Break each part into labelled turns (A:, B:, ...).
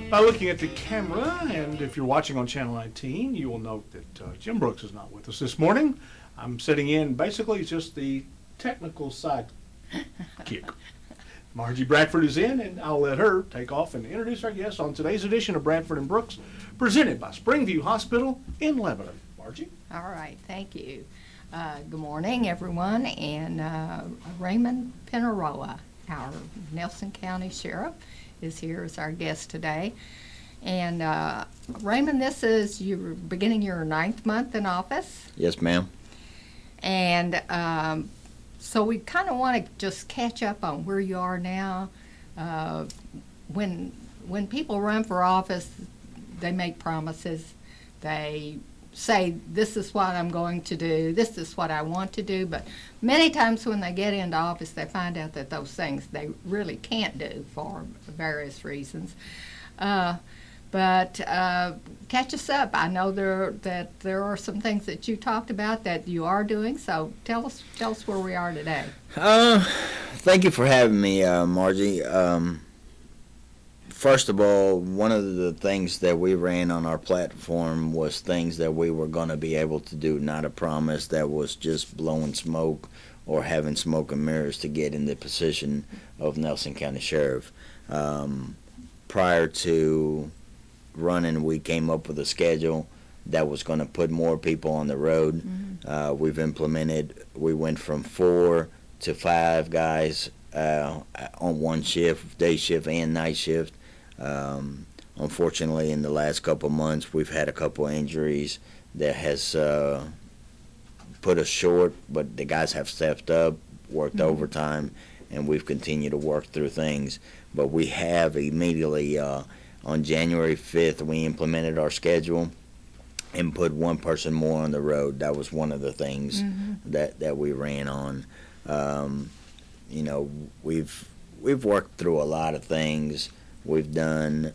A: By looking at the camera, and if you're watching on Channel 19, you will note that Jim Brooks is not with us this morning. I'm sitting in basically just the technical sidekick. Margie Bradford is in, and I'll let her take off and introduce our guest on today's edition of Bradford and Brooks, presented by Springview Hospital in Lebanon. Margie?
B: All right, thank you. Good morning, everyone, and Ramon Pineiroa, our Nelson County Sheriff, is here as our guest today. And Ramon, this is you're beginning your 9th month in office.
C: Yes, ma'am.
B: And so we kind of want to just catch up on where you are now. When people run for office, they make promises. They say, this is what I'm going to do, this is what I want to do, but many times when they get into office, they find out that those things they really can't do for various reasons. But catch us up. I know that there are some things that you talked about that you are doing, so tell us where we are today.
C: Thank you for having me, Margie. First of all, one of the things that we ran on our platform was things that we were going to be able to do, not a promise that was just blowing smoke or having smoke and mirrors to get in the position of Nelson County Sheriff. Prior to running, we came up with a schedule that was going to put more people on the road. We went from 4 to 5 guys on one shift, day shift and night shift. Unfortunately, in the last couple of months, we've had a couple of injuries that has put us short, but the guys have stepped up, worked overtime, and we've continued to work through things. But we have immediately, on January 5th, we implemented our schedule and put one person more on the road. That was one of the things that we ran on. We've worked through a lot of things. We've done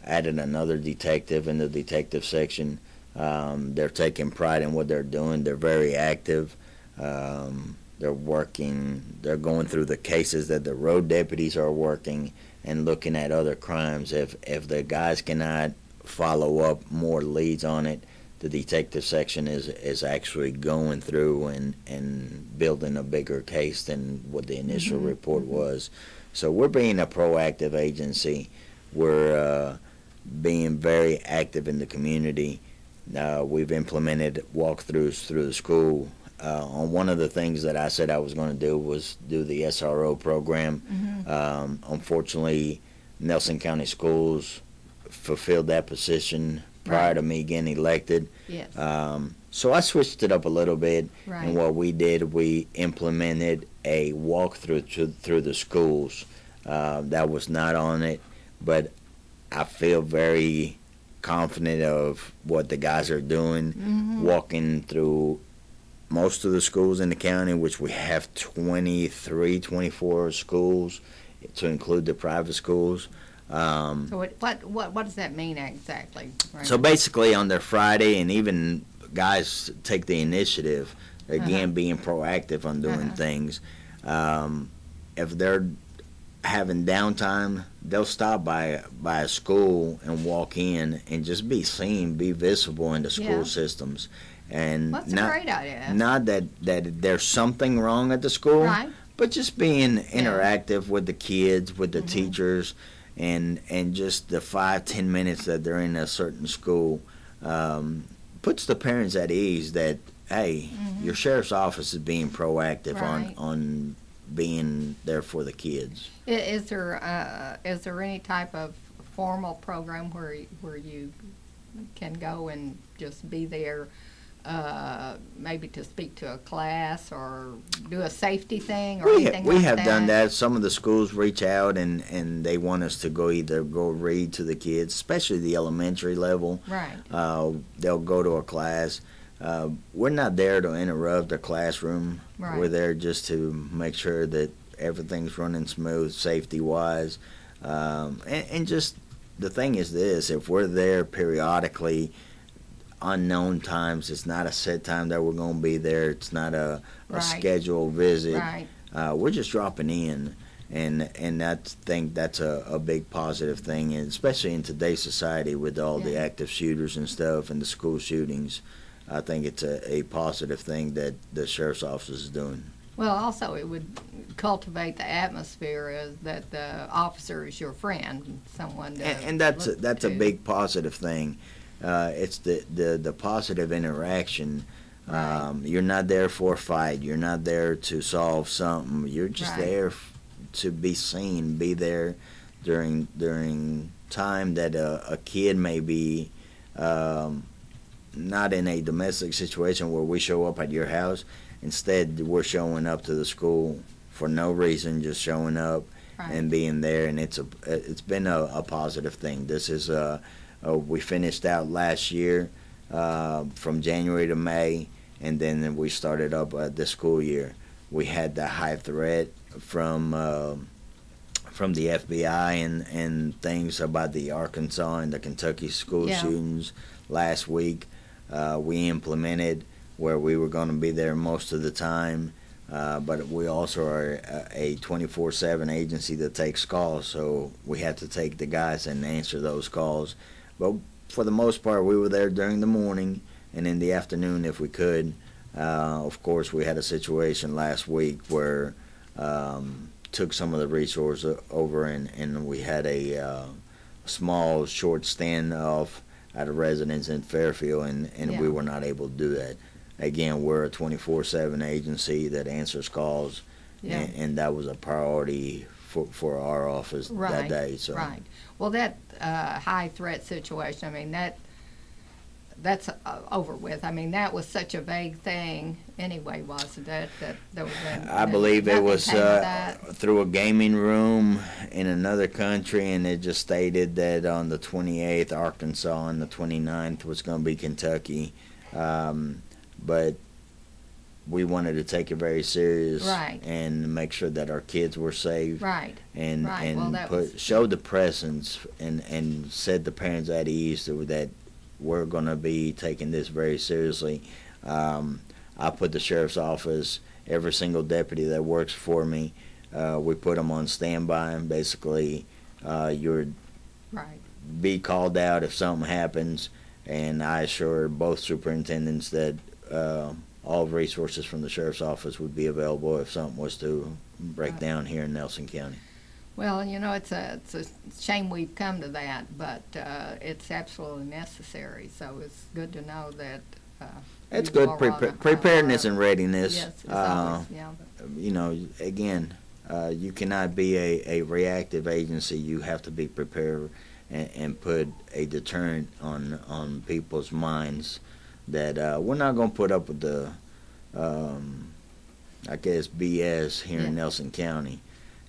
C: added another detective in the detective section. They're taking pride in what they're doing. They're very active. They're working. They're going through the cases that the road deputies are working and looking at other crimes. If the guys cannot follow up more leads on it, the detective section is actually going through and building a bigger case than what the initial report was. So we're being a proactive agency. We're being very active in the community. We've implemented walkthroughs through the school. On one of the things that I said I was going to do was do the SRO program. Unfortunately, Nelson County Schools fulfilled that position prior to me getting elected.
B: Yes.
C: So I switched it up a little bit,
B: Right.
C: and what we did, we implemented a walkthrough through the schools. That was not on it, but I feel very confident of what the guys are doing, walking through most of the schools in the county, which we have 24 schools, to include the private schools.
B: So what does that mean exactly? Right?
C: So basically on their Friday, and even guys take the initiative, again, being proactive on doing things. If they're having downtime, they'll stop by a school and walk in and just be seen, be visible in the school systems. And
B: That's a great idea.
C: Not that there's something wrong at the school,
B: Right.
C: but just being interactive with the kids, with the teachers, and just the 5-10 minutes that they're in a certain school puts the parents at ease that, hey, your sheriff's office is being proactive
B: Right.
C: on being there for the kids.
B: Is there any type of formal program where you can go and just be there, maybe to speak to a class or do a safety thing or anything
C: We
B: like
C: have
B: that?
C: done that. Some of the schools reach out and they want us to go read to the kids, especially the elementary level.
B: Right.
C: They'll go to a class. We're not there to interrupt the classroom.
B: Right.
C: We're there just to make sure that everything's running smooth, safety-wise. And just the thing is this, if we're there periodically, unknown times, it's not a set time that we're going to be there. It's not a
B: Right.
C: scheduled visit.
B: Right.
C: We're just dropping in. and I think that's a big positive thing, and especially in today's society with all the
B: Yeah.
C: active shooters and stuff and the school shootings. I think it's a positive thing that the sheriff's office is doing.
B: Well, also it would cultivate the atmosphere as that the officer is your friend, someone to
C: And that's
B: look
C: that's a
B: to.
C: big positive thing. It's the positive interaction.
B: Right.
C: You're not there for a fight. You're not there to solve something. You're just
B: Right.
C: there to be seen. Be there during time that a kid may be not in a domestic situation where we show up at your house. Instead, we're showing up to the school for no reason, just showing up
B: Right.
C: and being there, and it's been a positive thing. This is we finished out last year from January to May, and then we started up this school year. We had the high threat from the FBI and things about the Arkansas and the Kentucky school
B: Yeah.
C: shootings last week. We implemented where we were going to be there most of the time, but we also are a 24/7 agency that takes calls, so we had to take the guys and answer those calls. But for the most part, we were there during the morning and in the afternoon if we could. Of course, we had a situation last week where took some of the resources over and we had a small short standoff at a residence in Fairfield, and
B: Yeah.
C: we were not able to do that. Again, we're a 24/7 agency that answers calls,
B: Yeah.
C: and that was a priority for our office that
B: Right.
C: day. So
B: Right. Well, that high threat situation, I mean, that's over with. I mean, that was such a vague thing anyway, wasn't it? That there was
C: I believe it
B: nothing
C: was
B: came of that.
C: through a gaming room in another country, and it just stated that on the 28th, Arkansas, and the 29th was going to be Kentucky. But we wanted to take it very serious
B: Right.
C: and make sure that our kids were safe
B: Right.
C: and
B: Right. Well, that was-
C: show the presence and set the parents at ease that we're going to be taking this very seriously. I put the sheriff's office, every single deputy that works for me, we put them on standby, and basically you're
B: Right.
C: be called out if something happens, and I assure both superintendents that all resources from the sheriff's office would be available if something was to break
B: Right.
C: down here in Nelson County.
B: Well, you know, it's a shame we've come to that, but it's absolutely necessary. So it's good to know that.
C: It's
B: you
C: good
B: all are on a-
C: preparedness and readiness.
B: Yes, it's always, yeah.
C: You know, again, you cannot be a reactive agency. You have to be prepared and put a deterrent on people's minds that we're not going to put up with the, I guess, BS here
B: Yeah.
C: in Nelson County.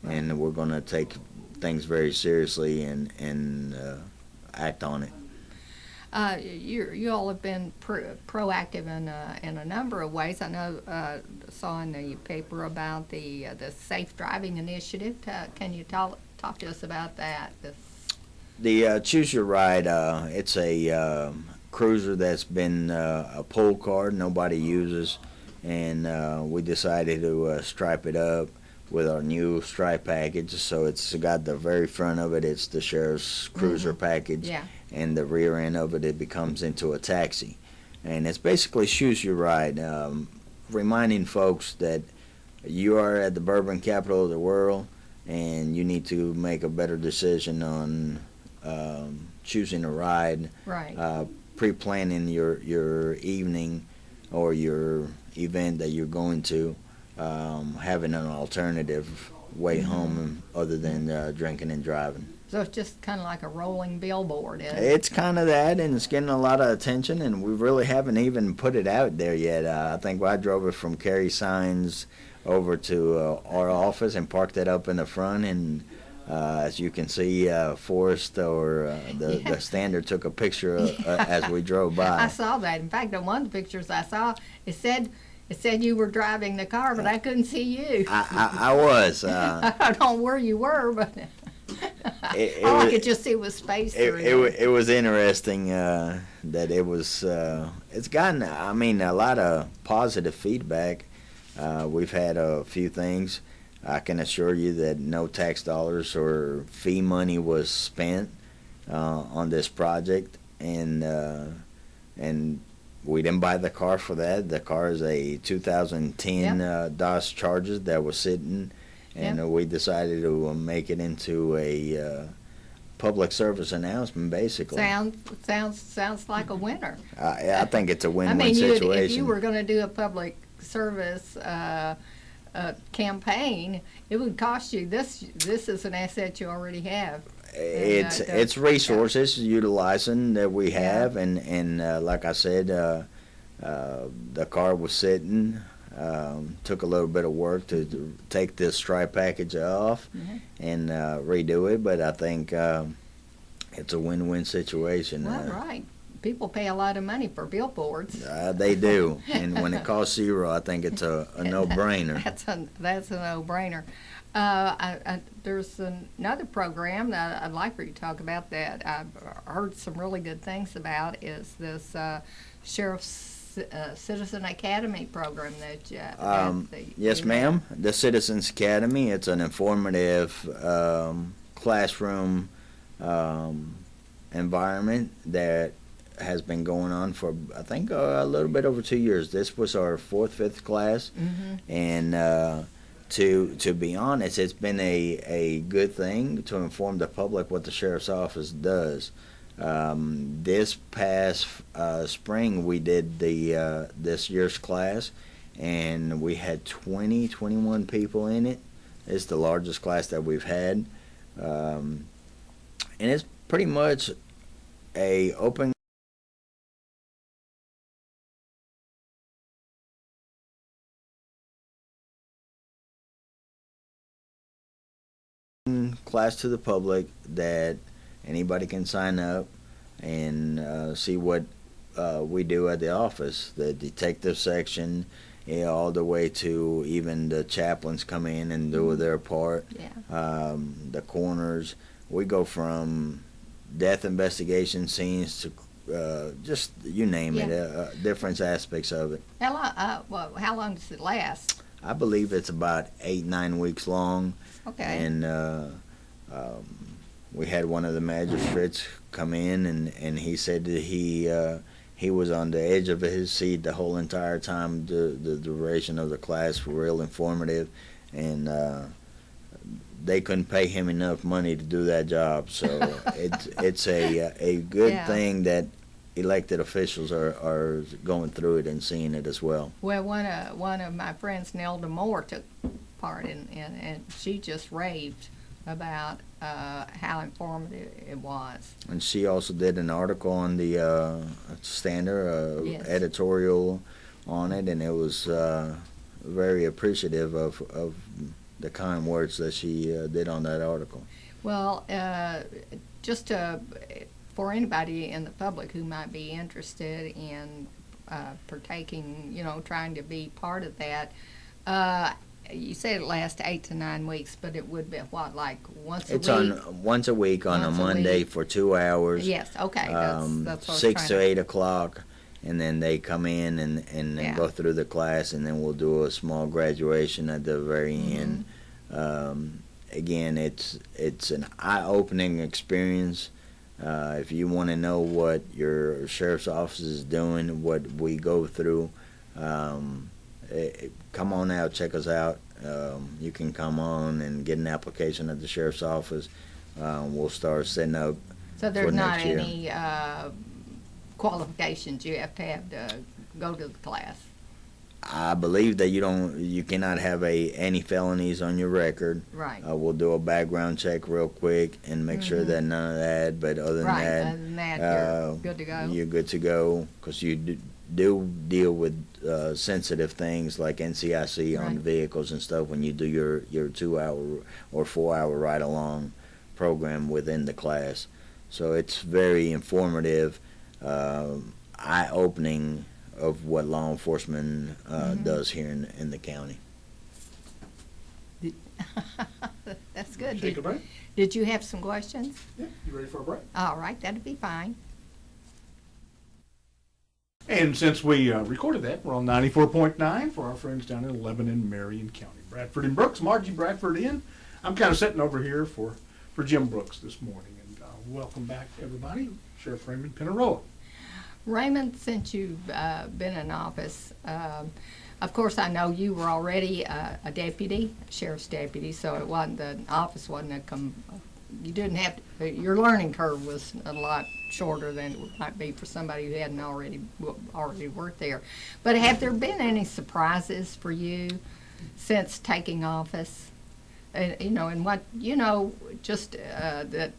B: Right.
C: And we're going to take things very seriously and act on it.
B: You all have been proactive in a number of ways. I know saw in the paper about the safe driving initiative. Can you talk to us about that?
C: The Choose Your Ride, it's a cruiser that's been a pull card nobody uses, and we decided to stripe it up with our new stripe package. So it's got the very front of it, it's the sheriff's cruiser package,
B: Yeah.
C: and the rear end of it becomes into a taxi. And it's basically Choose Your Ride, reminding folks that you are at the bourbon capital of the world, and you need to make a better decision on choosing a ride,
B: Right.
C: pre-planning your evening or your event that you're going to, having an alternative way home other than drinking and driving.
B: So it's just kind of like a rolling billboard. Isn't it?
C: It's kind of that, and it's getting a lot of attention, and we really haven't even put it out there yet. I think I drove it from Carry Signs over to our office and parked it up in the front, and as you can see, Forrest or the Standard took a picture as we drove by.
B: I saw that. In fact, on one of the pictures I saw, it said you were driving the car, but I couldn't see you.
C: I was.
B: I don't know where you were, but all I could just see was space through
C: It was interesting that it was. It's gotten, I mean, a lot of positive feedback. We've had a few things. I can assure you that no tax dollars or fee money was spent on this project, and we didn't buy the car for that. The car is a 2010 Dodge Charger that was sitting, and we decided to make it into a public service announcement, basically.
B: Sounds like a winner.
C: I think it's a
B: I
C: win-win
B: mean,
C: situation.
B: if you were going to do a public service campaign, it would cost you. This is an asset you already have.
C: It's resources utilizing that we have, and like I said, the car was sitting. Took a little bit of work to take this stripe package off and redo it, but I think it's a win-win situation.
B: Well, right. People pay a lot of money for billboards.
C: They do, and when it costs zero, I think it's a no-brainer.
B: That's a no-brainer. There's another program that I'd like for you to talk about that I've heard some really good things about, is this Sheriff's Citizen Academy program that
C: yes, ma'am. The Citizens Academy. It's an informative classroom environment that has been going on for, I think, a little bit over 2 years. This was our 4th, 5th class, and to be honest, it's been a good thing to inform the public what the Sheriff's Office does. This past spring, we did this year's class, and we had 21 people in it. It's the largest class that we've had, and it's pretty much a open class to the public that anybody can sign up and see what we do at the office. The detective section, all the way to even the chaplains come in and do their part. The coroners. We go from death investigation scenes to just you name it, different aspects of it.
B: How long does it last?
C: I believe it's about 8-9 weeks long.
B: Okay.
C: And we had one of the magistrates come in, and he said that he was on the edge of his seat the whole entire time. The duration of the class were real informative, and they couldn't pay him enough money to do that job. So it's a good thing that elected officials are going through it and seeing it as well.
B: Well, one of my friends, Nelda Moore, took part in, and she just raved about how informative it was.
C: And she also did an article on the Standard, editorial on it, and it was very appreciative of the kind words that she did on that article.
B: Well, just for anybody in the public who might be interested in partaking, trying to be part of that, you said it lasts 8 to 9 weeks, but it would be what, like once a week?
C: It's on once a week on a Monday for 2 hours.
B: Yes, okay, that's what I was
C: 6 to
B: trying
C: 8 o'clock, and then they come in and go through the class, and then we'll do a small graduation at the very end. Again, it's an eye-opening experience. If you want to know what your sheriff's office is doing, what we go through, come on out, check us out. You can come on and get an application at the sheriff's office. We'll start setting up.
B: So there's
C: for
B: not
C: next year.
B: any qualifications you have to go to the class?
C: I believe that you cannot have any felonies on your record.
B: Right.
C: We'll do a background check real quick and make sure that none of that. But other than that,
B: you're good to go.
C: You're good to go, because you do deal with sensitive things like NCIC on vehicles and stuff when you do your 2-hour or 4-hour ride along program within the class. So it's very informative, eye opening of what law enforcement does here in the county.
B: That's good.
A: Take a break.
B: Did you have some questions?
A: Yeah, you ready for a break?
B: All right, that'd be fine.
A: And since we recorded that, we're on 94.9 for our friends down in Lebanon, Marion County. Bradford and Brooks. Margie Bradford in. I'm kind of sitting over here for Jim Brooks this morning. And welcome back, everybody. Sheriff Raymond Pineiroa.
B: Raymond, since you've been in office, of course I know you were already a deputy, sheriff's deputy, so it wasn't, the office wasn't you didn't have to, your learning curve was a lot shorter than it might be for somebody who hadn't already worked there. But have there been any surprises for you since taking office? And what, just that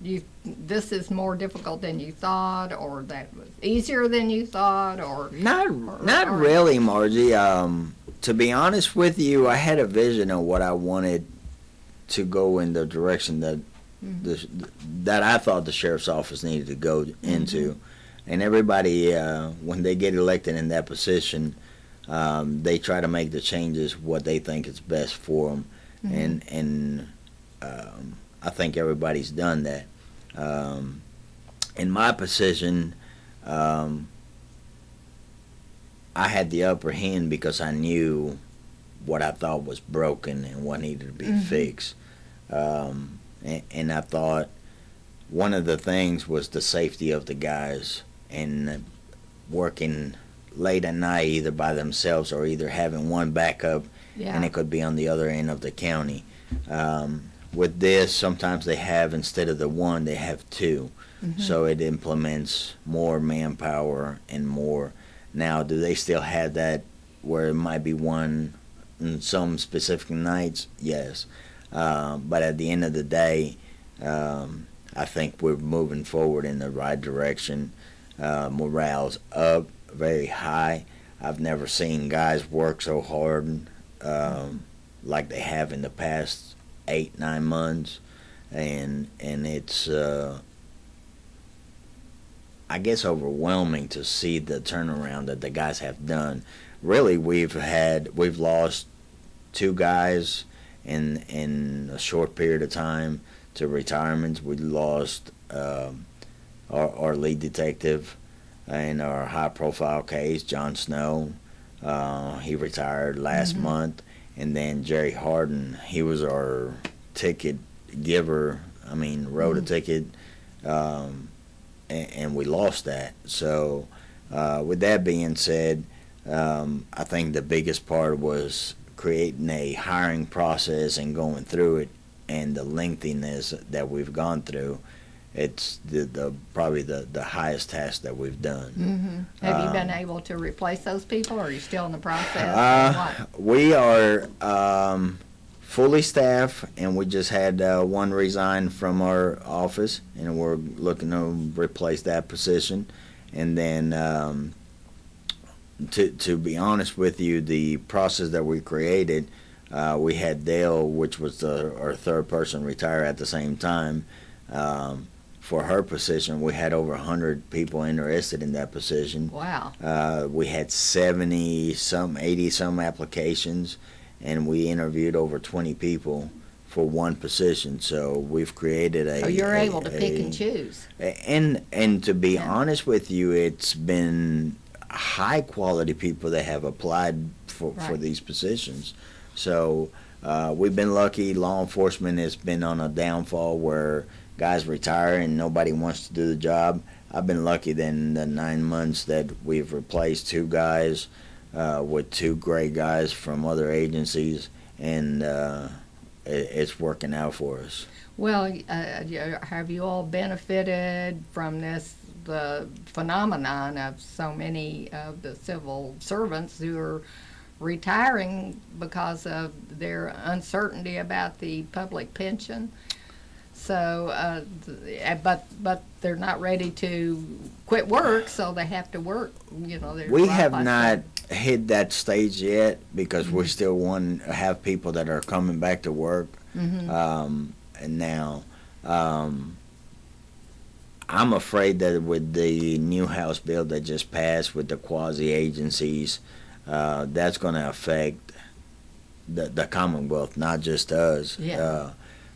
B: this is more difficult than you thought, or that was easier than you thought, or
C: not really, Margie. To be honest with you, I had a vision of what I wanted to go in the direction that that I thought the sheriff's office needed to go into, and everybody when they get elected in that position, they try to make the changes what they think is best for them. And I think everybody's done that. In my position, I had the upper hand because I knew what I thought was broken and what needed to be fixed. And I thought one of the things was the safety of the guys, and working late at night either by themselves or either having one backup.
B: Yeah.
C: And it could be on the other end of the county. With this, sometimes they have, instead of the one, they have two. So it implements more manpower and more. Now, do they still have that where it might be one in some specific nights? Yes. But at the end of the day, I think we're moving forward in the right direction. Morale's up, very high. I've never seen guys work so hard like they have in the past 8-9 months, and it's I guess overwhelming to see the turnaround that the guys have done. Really, we've lost 2 guys in a short period of time to retirements. We lost our lead detective in our high-profile case, John Snow. He retired last month. And then Jerry Harden, he was our ticket giver. I mean, wrote a ticket, and we lost that. So with that being said, I think the biggest part was creating a hiring process and going through it, and the lengthiness that we've gone through. It's probably the highest task that we've done.
B: Have you been able to replace those people, or are you still in the process? Or what?
C: We are fully staffed, and we just had one resign from our office, and we're looking to replace that position. And then, to be honest with you, the process that we created, we had Dale, which was our third person, retire at the same time. For her position, we had over 100 people interested in that position.
B: Wow.
C: We had 80-some applications, and we interviewed over 20 people for one position. So we've created a...
B: So you're able to pick and choose.
C: And to be honest with you, it's been high-quality people that have applied for these positions. So we've been lucky. Law enforcement has been on a downfall where guys retire and nobody wants to do the job. I've been lucky that in the 9 months that we've replaced 2 guys with 2 great guys from other agencies, and it's working out for us.
B: Well, have you all benefited from the phenomenon of so many of the civil servants who are retiring because of their uncertainty about the public pension? So, but they're not ready to quit work, so they have to work.
C: We have not hit that stage yet because we still want to have people that are coming back to work. And now, I'm afraid that with the new House bill that just passed with the quasi agencies, that's going to affect the Commonwealth, not just us.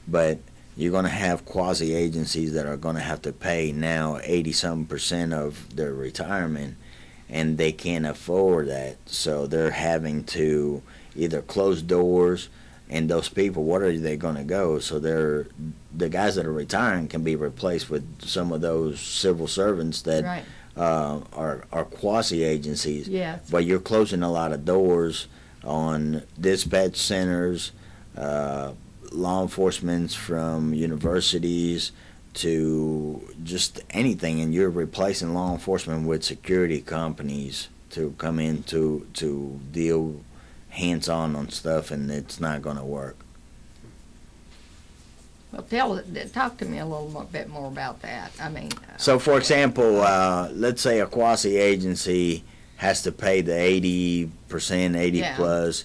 C: But you're going to have quasi-agencies that are going to have to pay now 80-some% of their retirement, and they can't afford that. So they're having to either close doors And those people, what are they going to go? So the guys that are retiring can be replaced with some of those civil servants that
B: Right.
C: are quasi agencies.
B: Yes.
C: But you're closing a lot of doors on dispatch centers, law enforcement from universities to just anything, and you're replacing law enforcement with security companies to come in to deal hands-on stuff, and it's not going to work.
B: Well, talk to me a little bit more about that. I mean,
C: So, for example, let's say a quasi agency has to pay the 80%, 80
B: Yeah.
C: plus.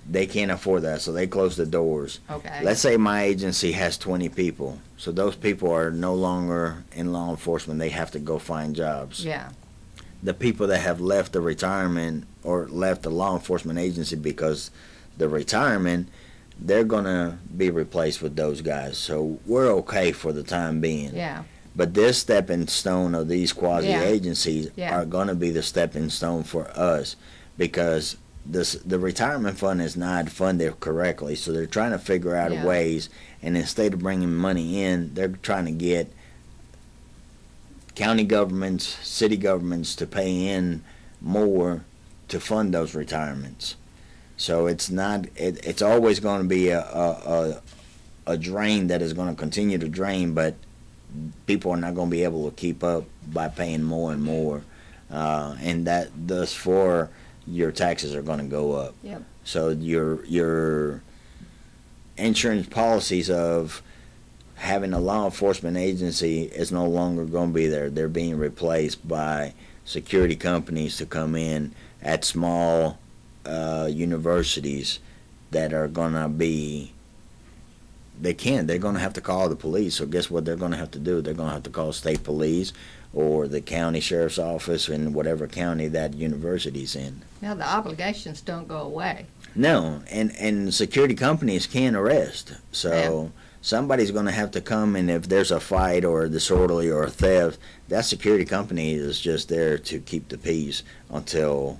C: They can't afford that, so they close the doors.
B: okay.
C: Let's say my agency has 20 people, so those people are no longer in law enforcement. They have to go find jobs.
B: Yeah.
C: The people that have left the retirement or left the law enforcement agency because the retirement, they're going to be replaced with those guys. So we're okay for the time being.
B: Yeah.
C: But this stepping stone of these quasi agencies
B: Yeah.
C: are going to be the stepping stone for us, because the retirement fund is not funded correctly. So they're trying to figure out
B: Yeah.
C: ways, and instead of bringing money in, they're trying to get county governments, city governments to pay in more to fund those retirements. So it's not. It's always going to be a drain that is going to continue to drain, but people are not going to be able to keep up by paying more and more, and that thus for your taxes are going to go up.
B: Yep.
C: So your insurance policies of having a law enforcement agency is no longer going to be there. They're being replaced by security companies to come in at small universities that are going to be. They're going to have to call the police. So guess what they're going to have to do? They're going to have to call state police or the county sheriff's office in whatever county that university's in.
B: Now the obligations don't go away.
C: No, and security companies can arrest. So somebody's going to have to come, and if there's a fight or a disorderly or a theft, that security company is just there to keep the peace until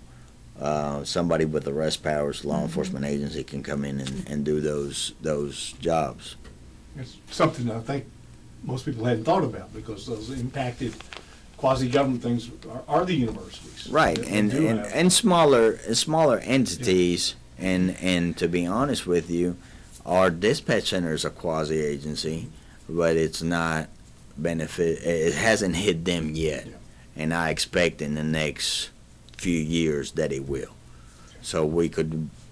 C: somebody with arrest powers, law enforcement agency, can come in and do those jobs.
A: It's something I think most people hadn't thought about, because those impacted quasi-government things are the universities.
C: Right,
A: They
C: and
A: do
C: and,
A: have-
C: and smaller entities, and to be honest with you, our dispatch center is a quasi agency, but it's not benefit. It hasn't hit them yet,
A: Yeah.
C: and I expect in the next few years that it will. So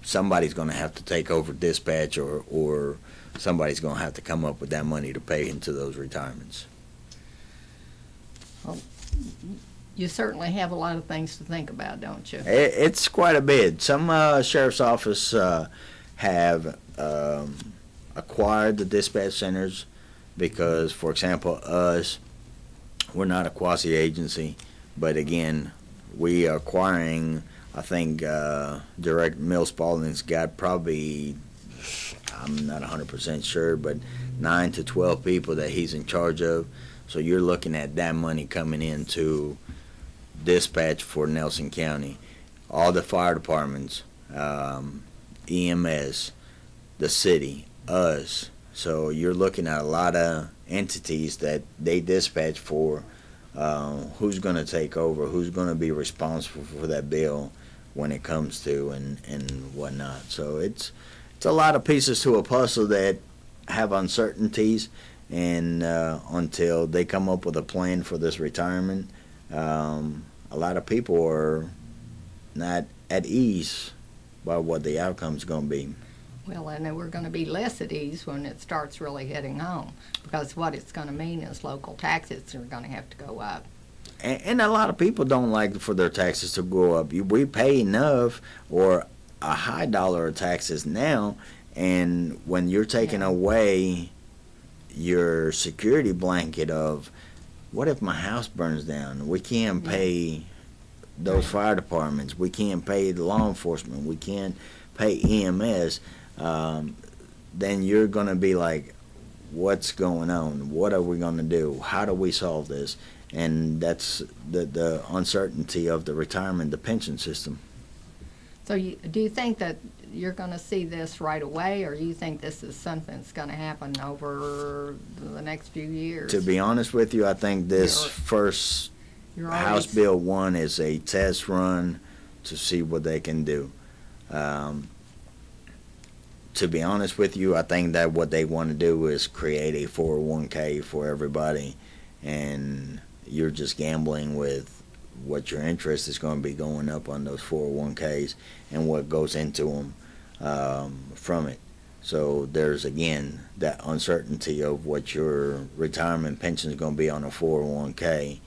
C: somebody's going to have to take over dispatch, or somebody's going to have to come up with that money to pay into those retirements.
B: You certainly have a lot of things to think about, don't you?
C: It's quite a bit. Some sheriff's office have acquired the dispatch centers because, for example, we're not a quasi agency, but again, we are acquiring. I think Direct Mill Spalding's got probably, I'm not 100% sure, but 9 to 12 people that he's in charge of. So you're looking at that money coming into dispatch for Nelson County, all the fire departments, EMS, the city, us. So you're looking at a lot of entities that they dispatch for. Who's going to take over? Who's going to be responsible for that bill when it comes to and whatnot? So it's a lot of pieces to a puzzle that have uncertainties, and until they come up with a plan for this retirement, a lot of people are not at ease by what the outcome's going to be.
B: Well, and then we're going to be less at ease when it starts really heading home, because what it's going to mean is local taxes are going to have to go up.
C: And a lot of people don't like for their taxes to go up. We pay enough or a high dollar of taxes now, and when you're taking away your security blanket of, what if my house burns down? We can't pay those fire departments. We can't pay the law enforcement. We can't pay EMS. Then you're going to be like, what's going on? What are we going to do? How do we solve this? And that's the uncertainty of the retirement, the pension system.
B: So do you think that you're going to see this right away, or you think this is something that's going to happen over the next few years?
C: To be honest with you, I think this first House Bill 1 is a test run to see what they can do. To be honest with you, I think that what they want to do is create a 401k for everybody, and you're just gambling with what your interest is going to be going up on those 401ks and what goes into them from it. So there's, again, that uncertainty of what your retirement pension is going to be on a 401k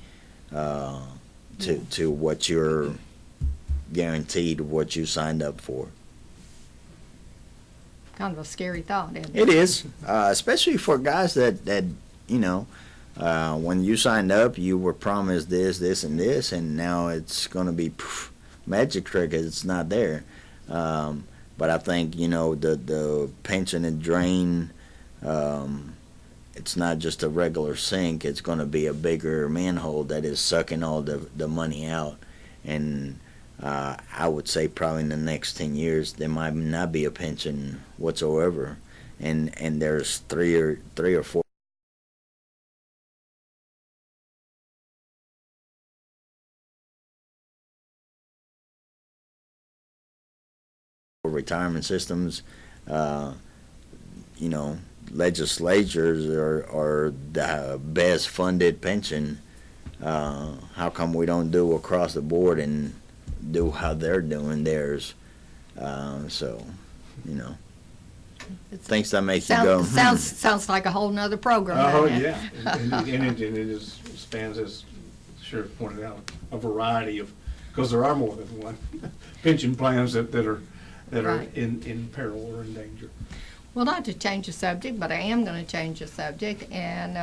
C: to what you're guaranteed, what you signed up for.
B: Kind of a scary thought, isn't it?
C: It is, especially for guys that you know, when you signed up, you were promised this, and this, and now it's going to be magic trick. It's not there. But I think, you know, the pension and drain, it's not just a regular sink. It's going to be a bigger manhole that is sucking all the money out. And I would say probably in the next 10 years there might not be a pension whatsoever, and there's three or four retirement systems. You know, legislatures are the best funded pension. How come we don't do across the board and do how they're doing theirs? So, you know, things that make you go.
B: Sounds like a whole nother program.
A: Oh,
B: doesn't it?
A: yeah. And it is, spans, as Sheriff pointed out, a variety of, because there are more than one pension plans that are
B: Right.
A: in peril or in danger.
B: Well, not to change the subject, but I am going to change the subject and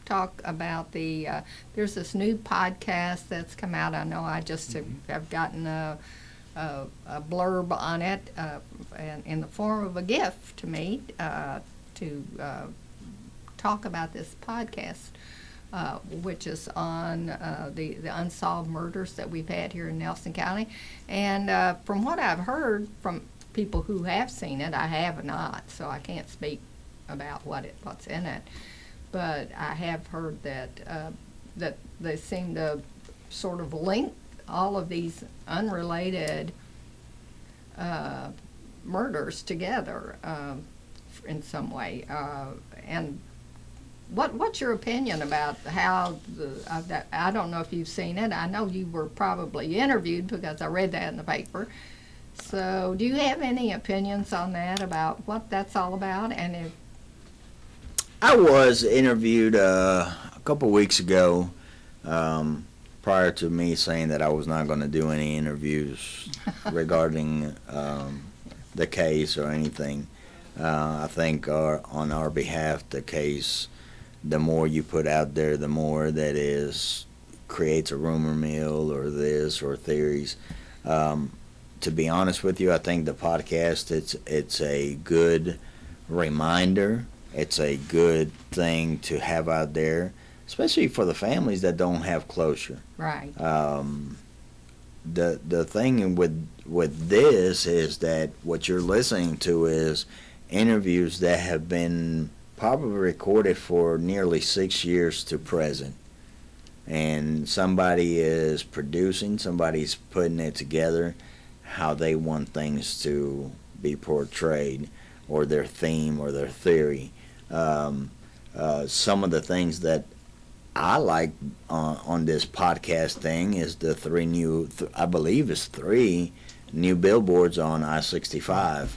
B: talk about there's this new podcast that's come out. I know I just have gotten a blurb on it in the form of a gift to me to talk about this podcast, which is on the unsolved murders that we've had here in Nelson County. And from what I've heard from people who have seen it, I have not, so I can't speak about what's in it. But I have heard that that they seem to sort of link all of these unrelated murders together in some way. And what's your opinion about how I don't know if you've seen it. I know you were probably interviewed because I read that in the paper. So do you have any opinions on that, about what that's all about? And if
C: I was interviewed a couple weeks ago, prior to me saying that I was not going to do any interviews regarding the case or anything. I think on our behalf, the case, the more you put out there, the more that creates a rumor mill or this or theories. To be honest with you, I think the podcast, it's a good reminder. It's a good thing to have out there, especially for the families that don't have closure.
B: right,
C: The thing with this is that what you're listening to is interviews that have been probably recorded for nearly 6 years to present. And somebody is producing, somebody's putting it together, how they want things to be portrayed, or their theme or their theory. Some of the things that I like on this podcast thing is the three new, I believe it's 3 new billboards on I-65.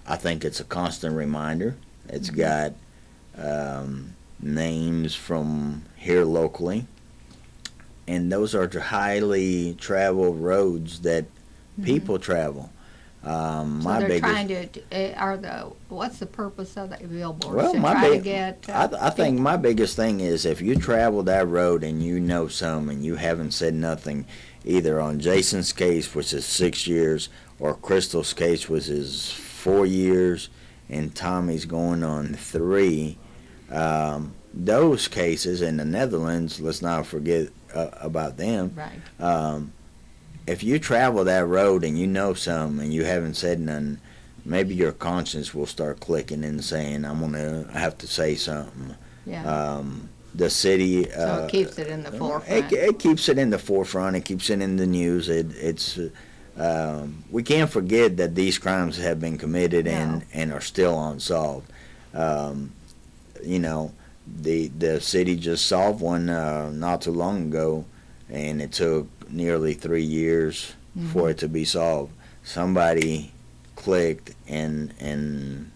C: I think it's a constant reminder. It's got names from here locally, and those are highly traveled roads that people travel.
B: so they're trying to, what's the purpose of the billboards?
C: Well,
B: To try to get,
C: I think my biggest thing is if you travel that road and you know some and you haven't said nothing, either on Jason's case, which is 6 years, or Crystal's case, which is 4 years, and Tommy's going on 3. Those cases in the Netherlands, let's not forget about them.
B: right,
C: if you travel that road and you know something and you haven't said nothing, maybe your conscience will start clicking and saying, I'm gonna have to say something.
B: Yeah.
C: The city.
B: So it keeps it in the forefront.
C: It keeps it in the forefront. It keeps it in the news. We can't forget that these crimes have been committed and are still unsolved. You know, the city just solved one not too long ago, and it took nearly 3 years for it to be solved. Somebody clicked and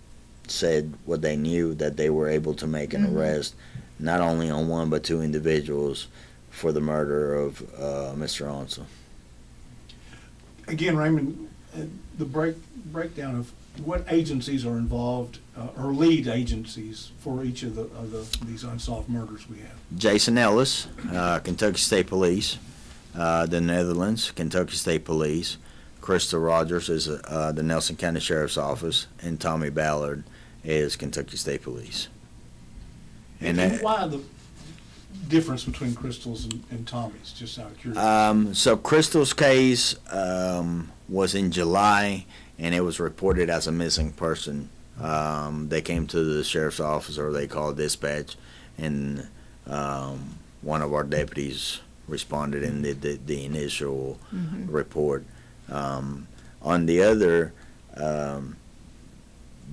C: said what they knew, that they were able to make an arrest, not only on one but two individuals for the murder of Mr. Ansel.
A: Again, Raymond, the breakdown of what agencies are involved, or lead agencies for each of these unsolved murders we have.
C: Jason Ellis, Kentucky State Police. The Netherlands, Kentucky State Police. Crystal Rogers is the Nelson County Sheriff's Office, and Tommy Ballard is Kentucky State Police.
A: And why the difference between Crystal's and Tommy's, just out of curiosity?
C: So Crystal's case was in July, and it was reported as a missing person. They came to the sheriff's office, or they called dispatch, and one of our deputies responded and did the initial report. On the other,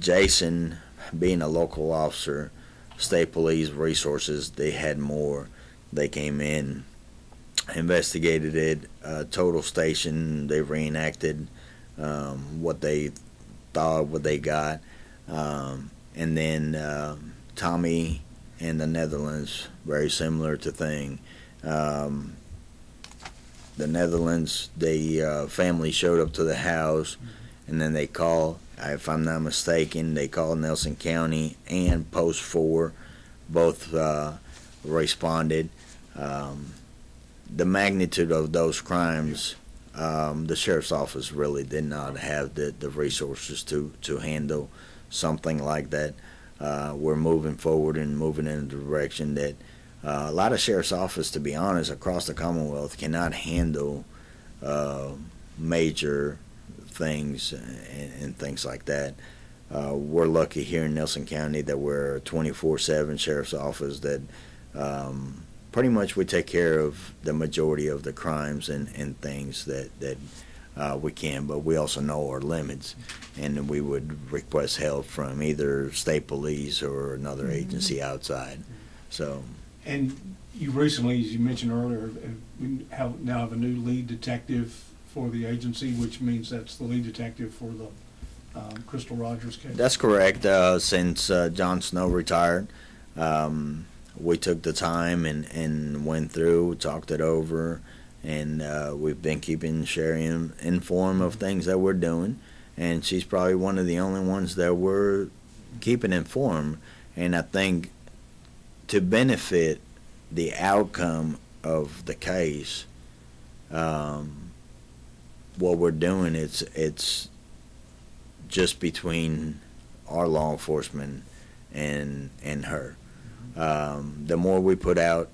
C: Jason, being a local officer, state police resources, they had more. They came in, investigated it, total station, they reenacted what they thought, what they got. And then Tommy and the Netherlands, very similar to thing. The Netherlands, the family showed up to the house, and then they called, if I'm not mistaken, they called Nelson County and Post 4. Both responded. The magnitude of those crimes, the sheriff's office really did not have the resources to handle something like that. We're moving forward and moving in a direction that a lot of sheriff's office, to be honest, across the Commonwealth cannot handle major things and things like that. We're lucky here in Nelson County that we're a 24/7 sheriff's office that pretty much we take care of the majority of the crimes and things that we can, but we also know our limits, and we would request help from either state police or another agency outside. So.
A: And you recently, as you mentioned earlier, we now have a new lead detective for the agency, which means that's the lead detective for the Crystal Rogers case.
C: That's correct. Since John Snow retired, we took the time and went through, talked it over, and we've been keeping Sherry informed of things that we're doing. And she's probably one of the only ones that we're keeping informed. And I think to benefit the outcome of the case, what we're doing, it's just between our law enforcement and her. The more we put out,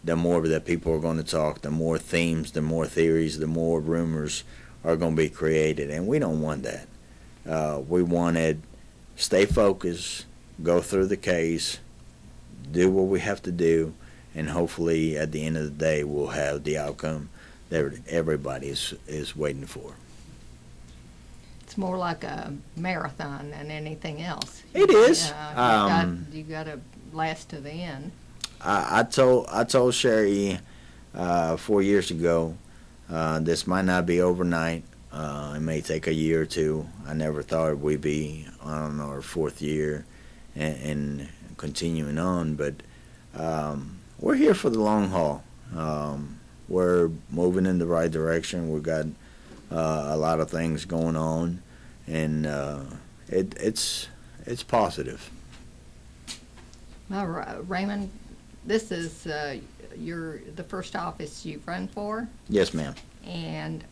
C: the more that people are going to talk, the more themes, the more theories, the more rumors are going to be created, and we don't want that. We wanted stay focused, go through the case, do what we have to do, and hopefully at the end of the day we'll have the outcome that everybody is waiting for.
B: It's more like a marathon than anything else.
C: It is.
B: You got to last to the end.
C: I told Sherry 4 years ago, this might not be overnight. It may take a year or two. I never thought we'd be on our 4th year and continuing on, but we're here for the long haul. We're moving in the right direction. We've got a lot of things going on, and it's positive.
B: Well, Raymond, this is the first office you've run for,
C: Yes, ma'am.
B: and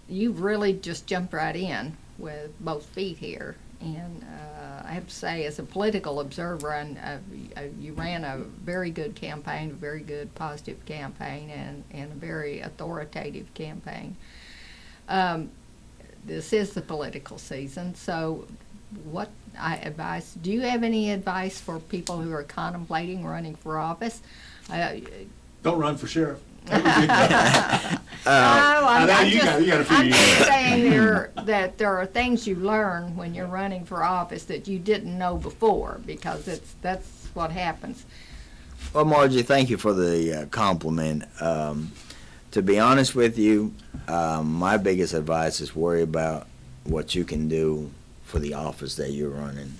B: you've really just jumped right in with both feet here. And I have to say, as a political observer, and you ran a very good campaign, a very good positive campaign, and a very authoritative campaign. This is the political season, so do you have any advice for people who are contemplating running for office?
A: Don't run for sheriff.
B: I'm
A: got a few
B: I'm
A: years.
B: just saying that there are things you learn when you're running for office that you didn't know before, because that's what happens.
C: Well, Margie, thank you for the compliment. To be honest with you, my biggest advice is worry about what you can do for the office that you're running.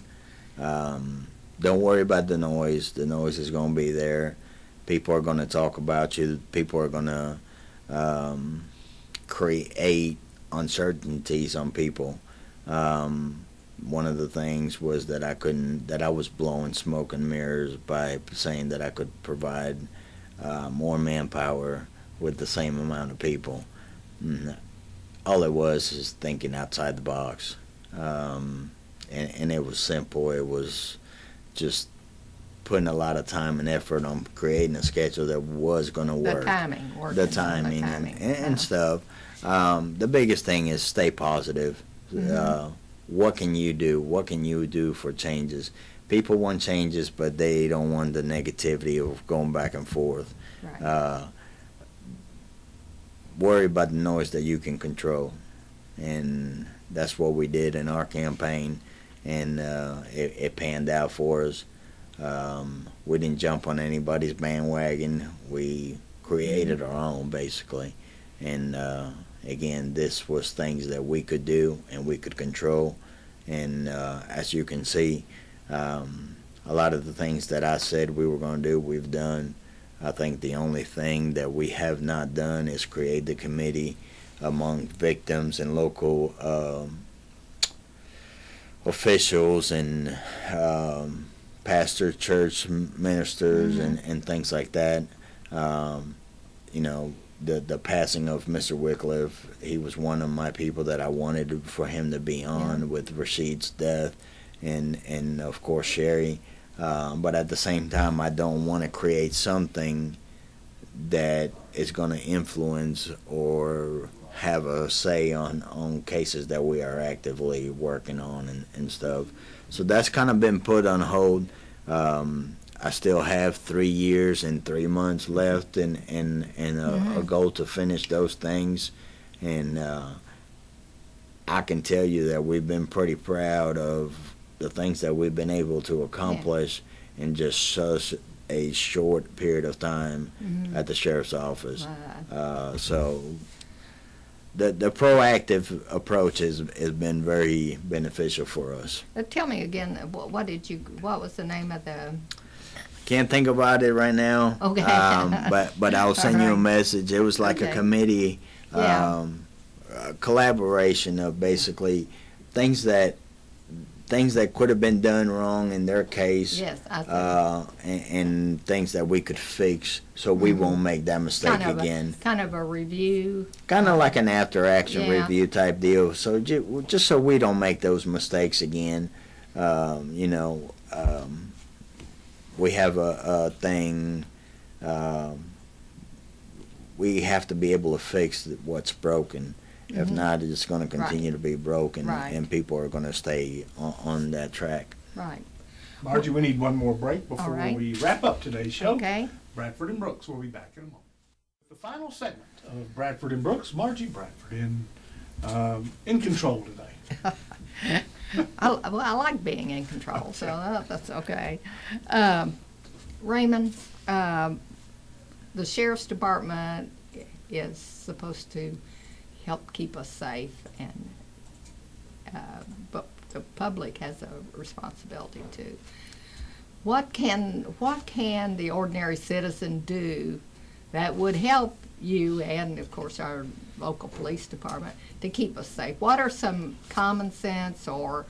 C: Don't worry about the noise. The noise is going to be there. People are going to talk about you. People are going to create uncertainties on people. One of the things was that I was blowing smoke and mirrors by saying that I could provide more manpower with the same amount of people. All it was is thinking outside the box. And it was simple. It was just putting a lot of time and effort on creating a schedule that was going to work.
B: The timing
C: and stuff. The biggest thing is stay positive. What can you do? What can you do for changes? People want changes, but they don't want the negativity of going back and forth.
B: Right.
C: Worry about the noise that you can control. And that's what we did in our campaign, and it panned out for us. We didn't jump on anybody's bandwagon. We created our own, basically. And again, this was things that we could do and we could control. And as you can see, a lot of the things that I said we were going to do, we've done. I think the only thing that we have not done is create the committee among victims and local officials and pastors, church ministers, and things like that. You know, the passing of Mr. Wycliffe, he was one of my people that I wanted for him to be on with Rashid's death and of course Sherry. But at the same time, I don't want to create something that is going to influence or have a say on cases that we are actively working on and stuff. So that's kind of been put on hold. I still have 3 years and 3 months left and a goal to finish those things. And I can tell you that we've been pretty proud of the things that we've been able to accomplish in just such a short period of time at the sheriff's office. So the proactive approach has been very beneficial for us.
B: Tell me again, what was the name of the...
C: Can't think about it right now.
B: Okay.
C: But I'll send you a message. It was like a committee, collaboration of basically things that could have been done wrong in their case.
B: Yes, I think.
C: And things that we could fix so we won't make that mistake again.
B: Kind of a review.
C: Kind of like an after-action review type deal. So just so we don't make those mistakes again, you know, we have a thing. We have to be able to fix what's broken. If not, it's going to continue to be broken, and people are going to stay on that track.
B: Right.
A: Margie, we need one more break before we wrap up today's show.
B: Okay.
A: Bradford and Brooks will be back in a moment. The final segment of Bradford and Brooks, Margie Bradford in control today.
B: I like being in control, so that's okay. Raymond, the Sheriff's Department is supposed to help keep us safe, and but the public has a responsibility too. What can the ordinary citizen do that would help you and of course our local police department to keep us safe? What are some common sense or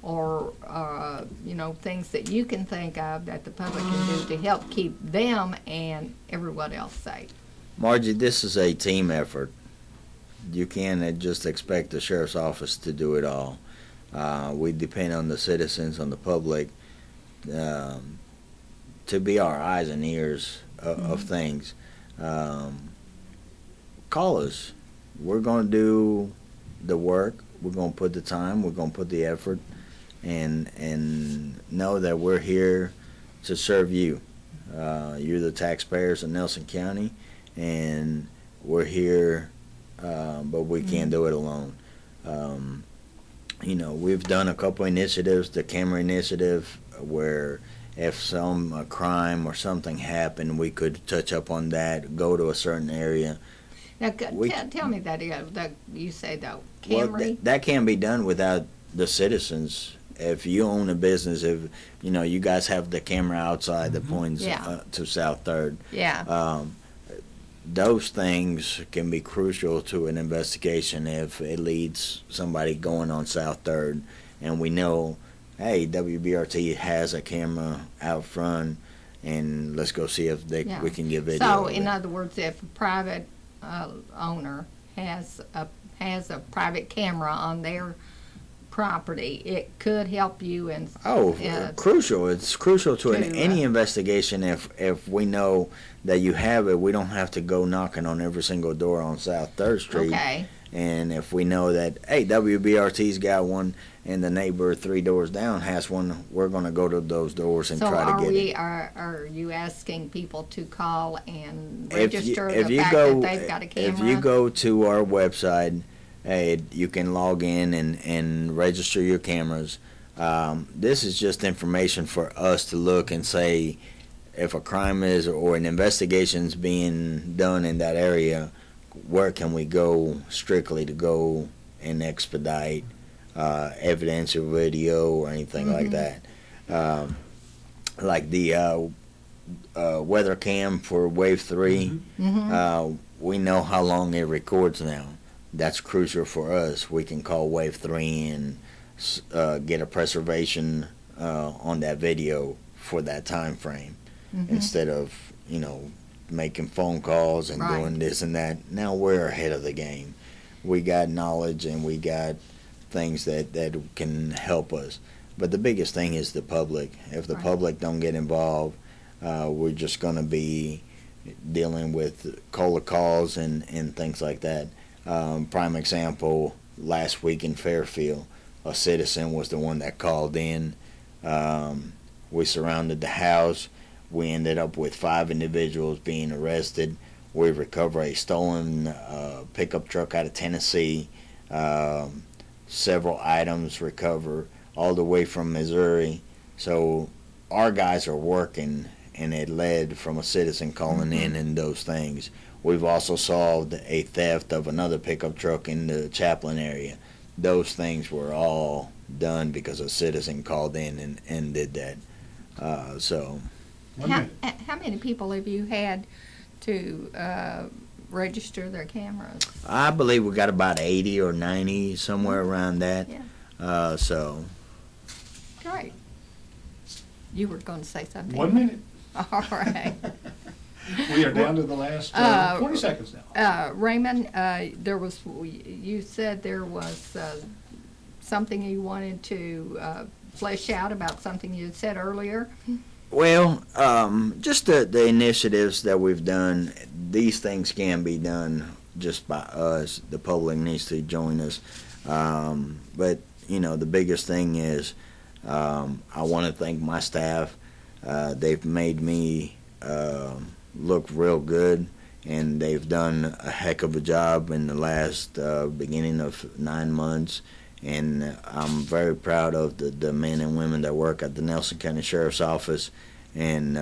B: you know, things that you can think of that the public can do to help keep them and everyone else safe?
C: Margie, this is a team effort. You can't just expect the sheriff's office to do it all. We depend on the citizens, on the public, to be our eyes and ears of things. Call us. We're going to do the work. We're going to put the time. We're going to put the effort, and know that we're here to serve you. You're the taxpayers of Nelson County, and we're here, but we can't do it alone. We've done a couple initiatives, the camera initiative, where if some crime or something happened, we could touch up on that, go to a certain area.
B: Now, tell me that again. You say the Camry.
C: Well, that can't be done without the citizens. If you own a business, if you guys have the camera outside that points to South Third.
B: Yeah.
C: Those things can be crucial to an investigation if it leads somebody going on South Third, and we know, hey, WBRT has a camera out front, and let's go see if we can get video.
B: So, in other words, if a private owner has a private camera on their property, it could help you in.
C: Crucial. It's crucial to any investigation. If we know that you have it, we don't have to go knocking on every single door on South Third Street.
B: Okay.
C: And if we know that, hey, WBRT's got one and the neighbor 3 doors down has one, we're going to go to those doors and try to get it.
B: Are you asking people to call and
C: If
B: register
C: you
B: the fact that they've got a camera?
C: If you go to our website, you can log in and register your cameras. This is just information for us to look and say if a crime is or an investigation is being done in that area, where can we go strictly to go and expedite evidence or video or anything like that. Like the weather cam for Wave 3, we know how long it records now. That's crucial for us. We can call Wave 3 and get a preservation on that video for that time frame instead of, making phone calls and doing this and that. Now we're ahead of the game. We got knowledge and we got things that can help us. But the biggest thing is the public. If the public don't get involved, we're just going to be dealing with cola calls and things like that. Prime example, last week in Fairfield, a citizen was the one that called in. We surrounded the house. We ended up with 5 individuals being arrested. We recovered a stolen pickup truck out of Tennessee. Several items recovered all the way from Missouri. So our guys are working, and it led from a citizen calling in and those things. We've also solved a theft of another pickup truck in the Chaplin area. Those things were all done because a citizen called in and did that.
B: How many people have you had to register their cameras?
C: I believe we got about 80 or 90, somewhere around that.
B: Yeah. Great. You were going to say something.
A: 1 minute.
B: All right.
A: We are down to the last 20 seconds now.
B: Ramon, you said there was something you wanted to flesh out about something you had said earlier.
C: Well, just the initiatives that we've done, these things can be done just by us. The public needs to join us. But, the biggest thing is I want to thank my staff. They've made me look real good, and they've done a heck of a job in the last beginning of 9 months. And I'm very proud of the men and women that work at the Nelson County Sheriff's Office, and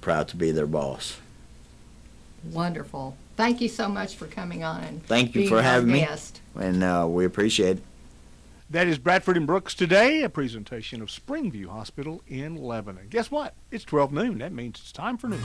C: proud to be their boss.
B: Wonderful. Thank you so much for coming on and
C: thank you
B: being
C: for having me.
B: Guest.
C: And we appreciate it.
A: That is Bradford and Brooks today, a presentation of Springview Hospital in Lebanon. Guess what? It's 12 noon. That means it's time for news.